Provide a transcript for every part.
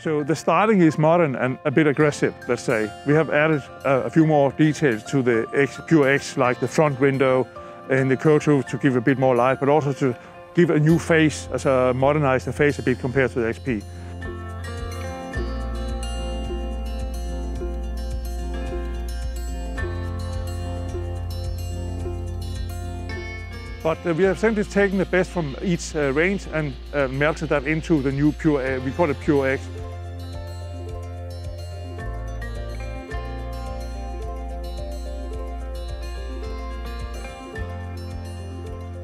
So the styling is modern and a bit aggressive, let's say. We have added a few more details to the Pure X, like the front window and the curve to give a bit more light, but also to give a new face, modernize the face a bit compared to the XP. But we have simply taken the best from each range and melted that into the new Pure, we call it Pure X.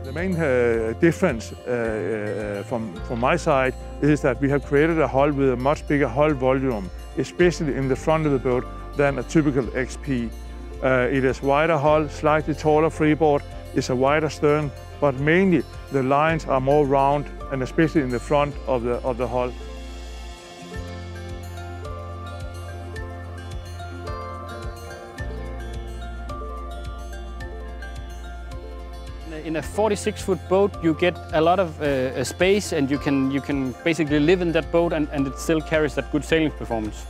The main difference from my side is that we have created a hull with a much bigger hull volume, especially in the front of the boat, than a typical XP. It is wider hull, slightly taller freeboard, it's a wider stern, but mainly the lines are more round, and especially in the front of the hull. In a 46-foot boat, you get a lot of space, and you can basically live in that boat, and it still carries that good sailing performance.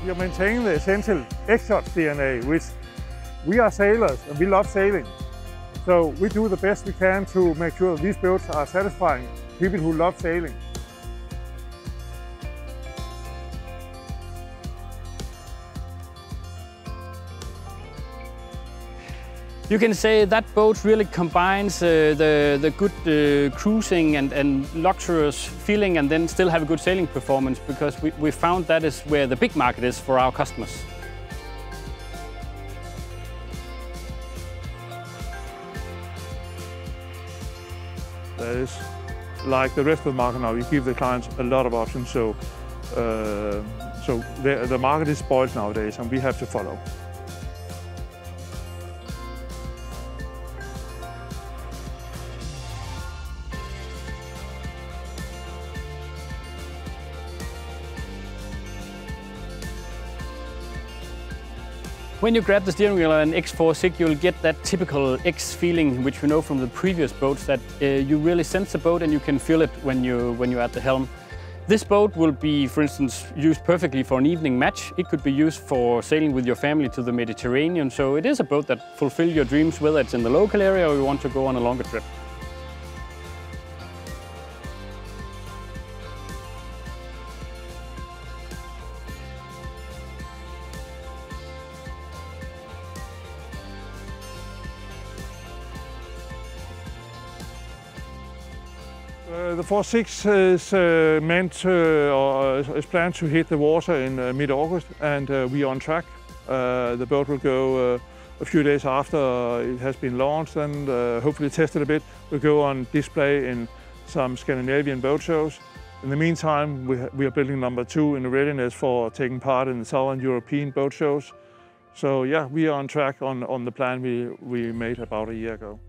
We are maintaining the essential X-Yachts DNA, which we are sailors and we love sailing. So we do the best we can to make sure these boats are satisfying people who love sailing. You can say that boat really combines the good cruising and luxurious feeling, and then still have a good sailing performance, because we found that is where the big market is for our customers. That is, like the rest of the market now, we give the clients a lot of options, so the market is spoiled nowadays and we have to follow. When you grab the steering wheel on an X4 SIG, you'll get that typical X feeling, which we know from the previous boats, that you really sense the boat and you can feel it when you're at the helm. This boat will be, for instance, used perfectly for an evening match. It could be used for sailing with your family to the Mediterranean. So it is a boat that fulfills your dreams, whether it's in the local area or you want to go on a longer trip. The 4.6 is planned to hit the water in mid-August, and we are on track. The boat will go a few days after it has been launched and hopefully tested a bit. We'll go on display in some Scandinavian boat shows. In the meantime, we are building number 2 in readiness for taking part in the Southern European boat shows. So yeah, we are on track on the plan we made about a year ago.